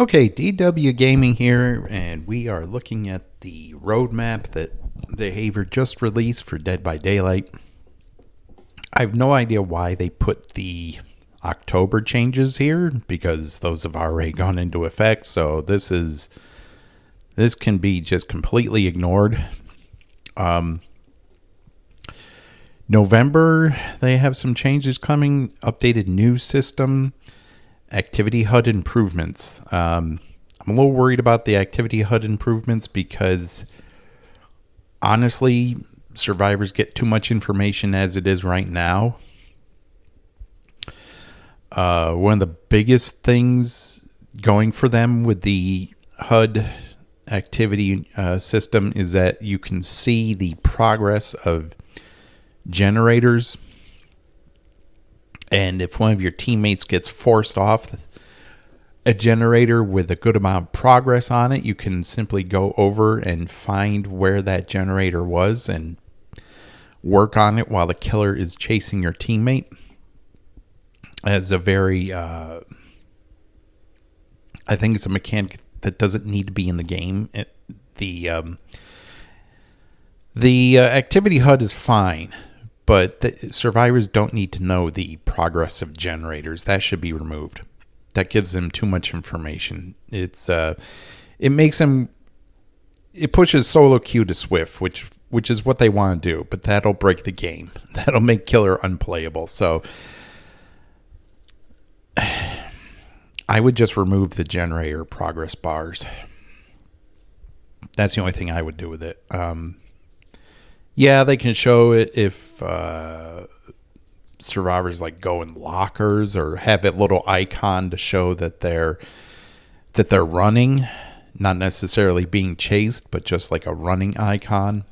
Okay, DW Gaming here, and we are looking at the roadmap that the Haver just released for Dead by Daylight. I have no idea why they put the October changes here, because those have already gone into effect, so this can be just completely ignored. November, they have some changes coming, updated news system, activity HUD improvements. I'm a little worried about the activity HUD improvements because honestly, survivors get too much information as it is right now. One of the biggest things going for them with the HUD activity system is that you can see the progress of generators. And if one of your teammates gets forced off a generator with a good amount of progress on it, you can simply go over and find where that generator was and work on it while the killer is chasing your teammate. As a very, I think it's a mechanic that doesn't need to be in the game. The activity HUD is fine, but the survivors don't need to know the progress of generators. That should be removed. That gives them too much information. It pushes solo queue to Swift, which is what they want to do, but that'll break the game. That'll make killer unplayable. So I would just remove the generator progress bars. That's the only thing I would do with it. Yeah, they can show it if survivors like go in lockers or have a little icon to show that they're running, not necessarily being chased, but just like a running icon.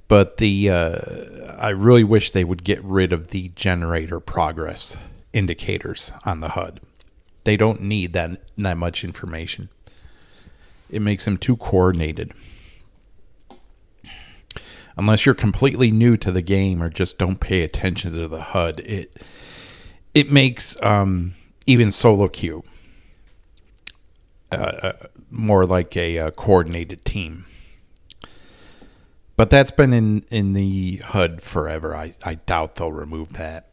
But I really wish they would get rid of the generator progress indicators on the HUD. They don't need that much information. It makes them too coordinated. Unless you're completely new to the game or just don't pay attention to the HUD, it makes even solo queue more like a coordinated team. But that's been in the HUD forever. I doubt they'll remove that.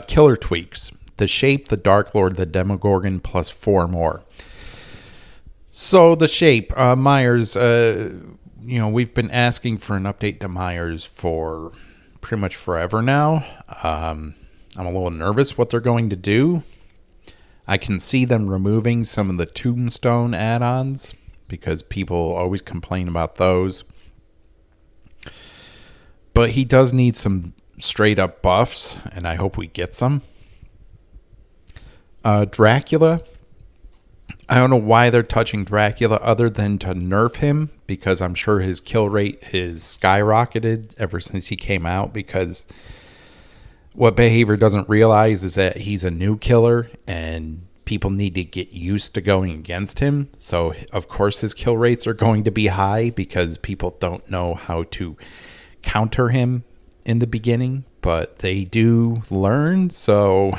Killer tweaks. The Shape, the Dark Lord, the Demogorgon, plus 4 more. So the Shape, Myers, we've been asking for an update to Myers for pretty much forever now. I'm a little nervous what they're going to do. I can see them removing some of the Tombstone add-ons because people always complain about those. But he does need some straight-up buffs, and I hope we get some. Dracula. I don't know why they're touching Dracula other than to nerf him, because I'm sure his kill rate has skyrocketed ever since he came out, because what Behavior doesn't realize is that he's a new killer and people need to get used to going against him. So, of course, his kill rates are going to be high because people don't know how to counter him in the beginning, but they do learn. So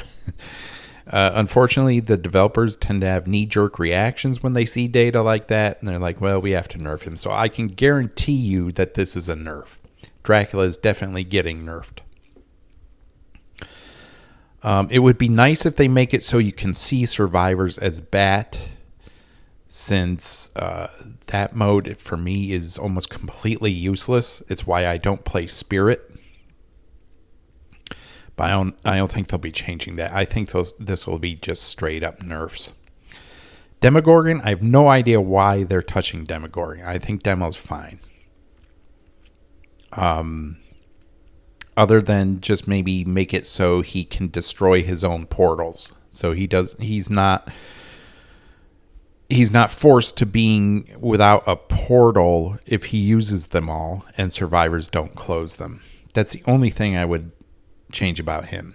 unfortunately, the developers tend to have knee-jerk reactions when they see data like that, and they're like, well, we have to nerf him. So I can guarantee you that this is a nerf. Dracula is definitely getting nerfed. It would be nice if they make it so you can see survivors as Bat, since that mode for me is almost completely useless. It's why I don't play Spirit. But I don't think they'll be changing that. I think this will be just straight up nerfs. Demogorgon, I have no idea why they're touching Demogorgon. I think Demo's fine. Other than just maybe make it so he can destroy his own portals. So he's not forced to being without a portal if he uses them all and survivors don't close them. That's the only thing I would change about him.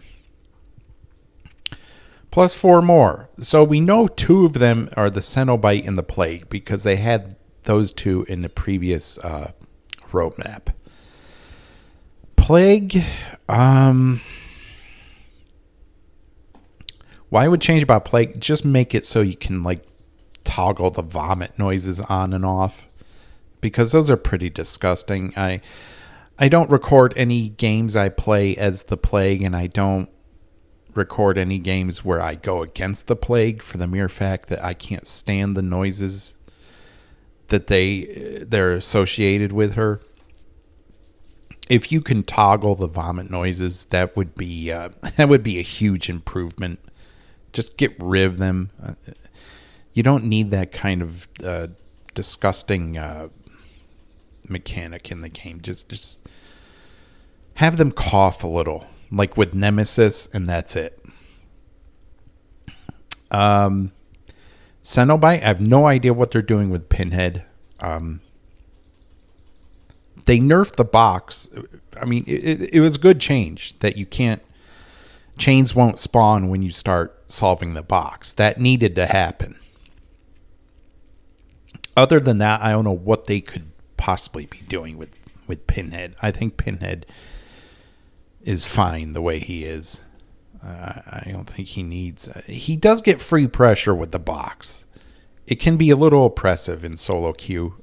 Plus 4 more. So we know 2 of them are the Cenobite and the Plague because they had those 2 in the previous roadmap. Plague, Why I would change about Plague? Just make it so you can like toggle the vomit noises on and off, because those are pretty disgusting. I don't record any games I play as the Plague, and I don't record any games where I go against the Plague for the mere fact that I can't stand the noises that they're associated with her. If you can toggle the vomit noises, that would be a huge improvement. Just get rid of them. You don't need that kind of disgusting mechanic in the game. Just have them cough a little, like with Nemesis, and that's it. Cenobite, I have no idea what they're doing with Pinhead. They nerfed the box. I mean, it was a good change that you can't... Chains won't spawn when you start solving the box. That needed to happen. Other than that, I don't know what they could possibly be doing with Pinhead. I think Pinhead is fine the way he is. I don't think he needs... he does get free pressure with the box. It can be a little oppressive in solo queue.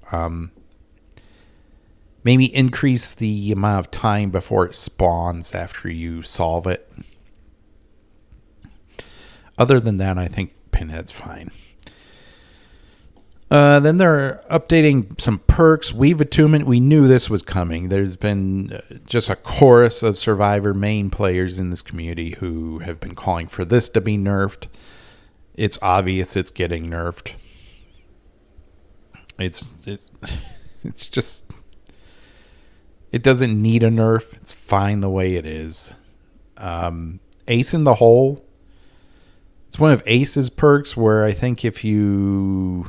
Maybe increase the amount of time before it spawns after you solve it. Other than that, I think Pinhead's fine. Then they're updating some perks. Weave Attunement, we knew this was coming. There's been just a chorus of Survivor main players in this community who have been calling for this to be nerfed. It's obvious it's getting nerfed. It's just... It doesn't need a nerf. It's fine the way it is. Ace in the Hole. It's one of Ace's perks where I think if you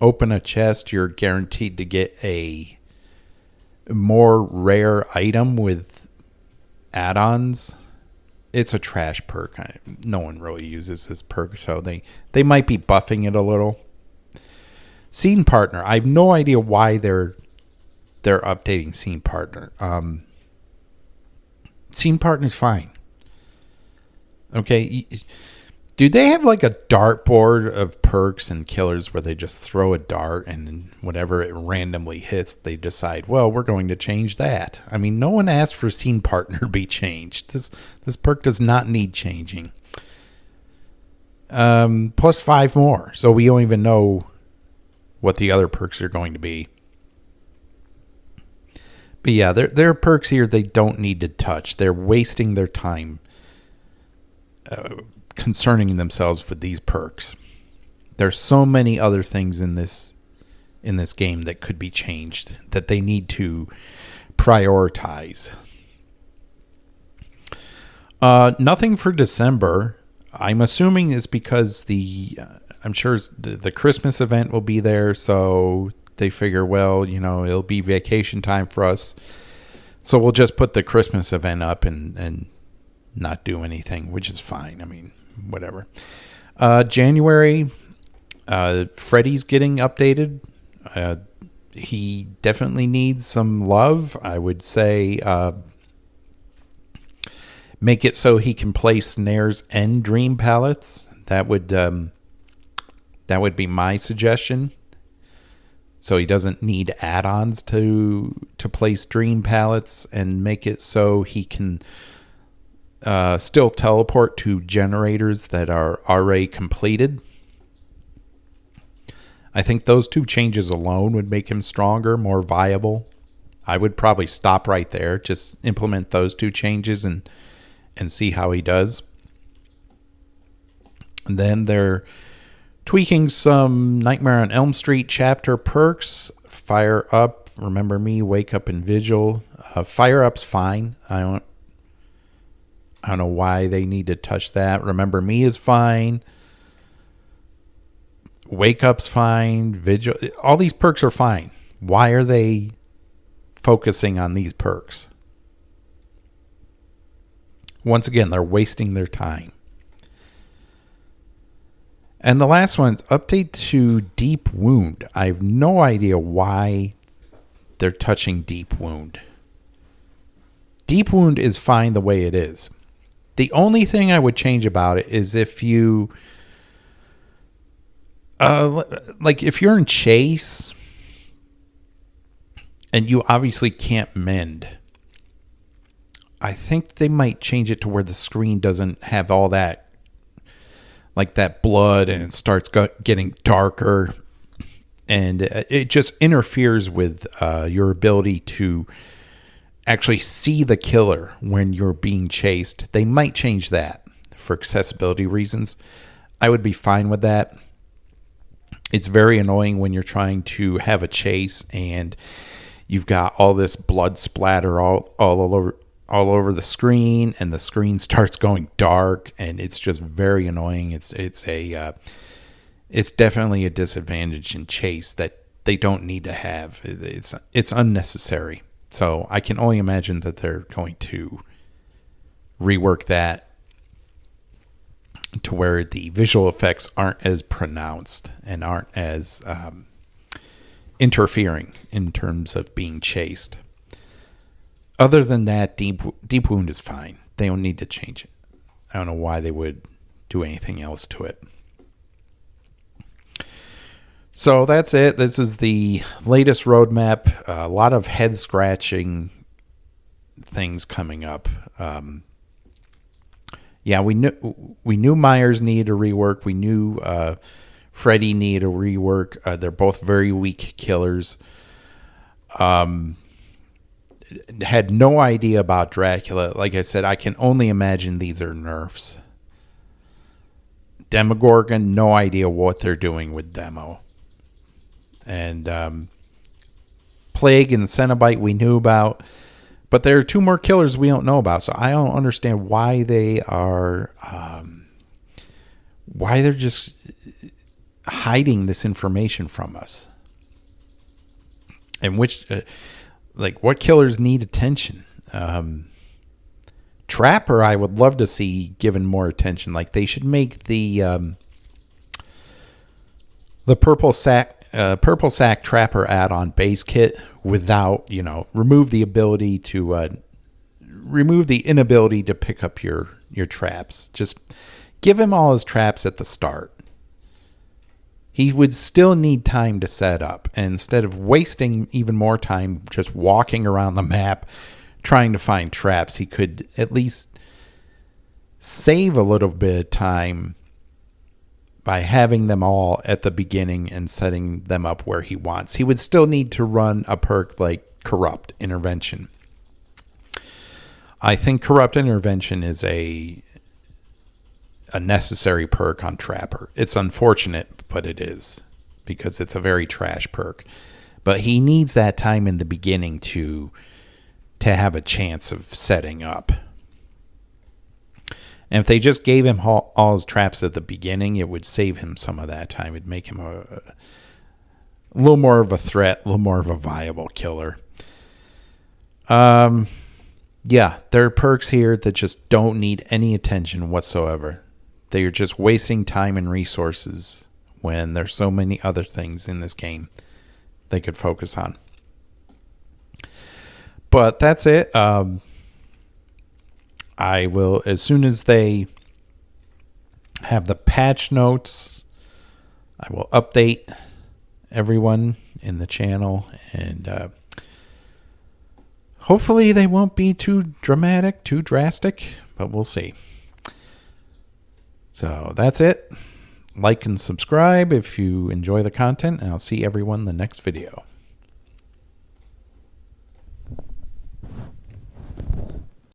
open a chest, you're guaranteed to get a more rare item with add-ons. It's a trash perk. No one really uses this perk, so they might be buffing it a little. Scene Partner. I have no idea why they're updating Scene Partner. Scene Partner's fine. Okay. Do they have like a dartboard of perks and killers where they just throw a dart and whatever it randomly hits, they decide, well, we're going to change that? I mean, no one asked for Scene Partner to be changed. This perk does not need changing. Plus 5 more. So we don't even know what the other perks are going to be. But yeah, there are perks here they don't need to touch. They're wasting their time concerning themselves with these perks. There's so many other things in this game that could be changed that they need to prioritize. Nothing for December. I'm assuming it's because I'm sure the Christmas event will be there, so they figure, well, it'll be vacation time for us, so we'll just put the Christmas event up and not do anything, which is fine. I mean, whatever. January, Freddy's getting updated. He definitely needs some love. I would say make it so he can play snares and dream pallets. That would be my suggestion. So he doesn't need add-ons to place dream pallets, and make it so he can still teleport to generators that are already completed. I think those 2 changes alone would make him stronger, more viable. I would probably stop right there. Just implement those 2 changes and see how he does. And then they're tweaking some Nightmare on Elm Street chapter perks. Fire Up, Remember Me, Wake Up, and Vigil. Fire Up's fine. I don't know why they need to touch that. Remember Me is fine. Wake Up's fine. Vigil. All these perks are fine. Why are they focusing on these perks? Once again, they're wasting their time. And the last one is update to Deep Wound. I have no idea why they're touching Deep Wound. Deep Wound is fine the way it is. The only thing I would change about it is if you, like if you're in chase and you obviously can't mend, I think they might change it to where the screen doesn't have all that, like that blood, and it starts getting darker, and it just interferes with your ability to actually see the killer when you're being chased. They might change that for accessibility reasons. I would be fine with that. It's very annoying when you're trying to have a chase and you've got all this blood splatter all over the screen, and the screen starts going dark, and it's just very annoying. It's definitely a disadvantage in chase that they don't need to have. It's unnecessary. So I can only imagine that they're going to rework that to where the visual effects aren't as pronounced and aren't as interfering in terms of being chased. Other than that, Deep Wound is fine. They don't need to change it. I don't know why they would do anything else to it. So that's it. This is the latest roadmap. A lot of head scratching things coming up. We knew Myers needed a rework. We knew Freddy needed a rework. They're both very weak killers. Had no idea about Dracula. Like I said, I can only imagine these are nerfs. Demogorgon, no idea what they're doing with Demo. And Plague and Cenobite we knew about, but there are two more killers we don't know about. So I don't understand why they are, why they're just hiding this information from us. And which, what killers need attention? Trapper, I would love to see given more attention. Like they should make the purple sack Trapper add-on base kit without, remove the inability to pick up your traps. Just give him all his traps at the start. He would still need time to set up. And instead of wasting even more time just walking around the map trying to find traps, he could at least save a little bit of time by having them all at the beginning and setting them up where he wants. He would still need to run a perk like Corrupt Intervention. I think Corrupt Intervention is a necessary perk on Trapper. It's unfortunate, but it is, because it's a very trash perk. But he needs that time in the beginning to have a chance of setting up. And if they just gave him all his traps at the beginning, it would save him some of that time. It'd make him a little more of a threat, a little more of a viable killer. There are perks here that just don't need any attention whatsoever. They are just wasting time and resources when there's so many other things in this game they could focus on. But that's it. I will, as soon as they have the patch notes, I will update everyone in the channel, and hopefully they won't be too dramatic, too drastic, but we'll see. So that's it. Like and subscribe if you enjoy the content, and I'll see everyone in the next video.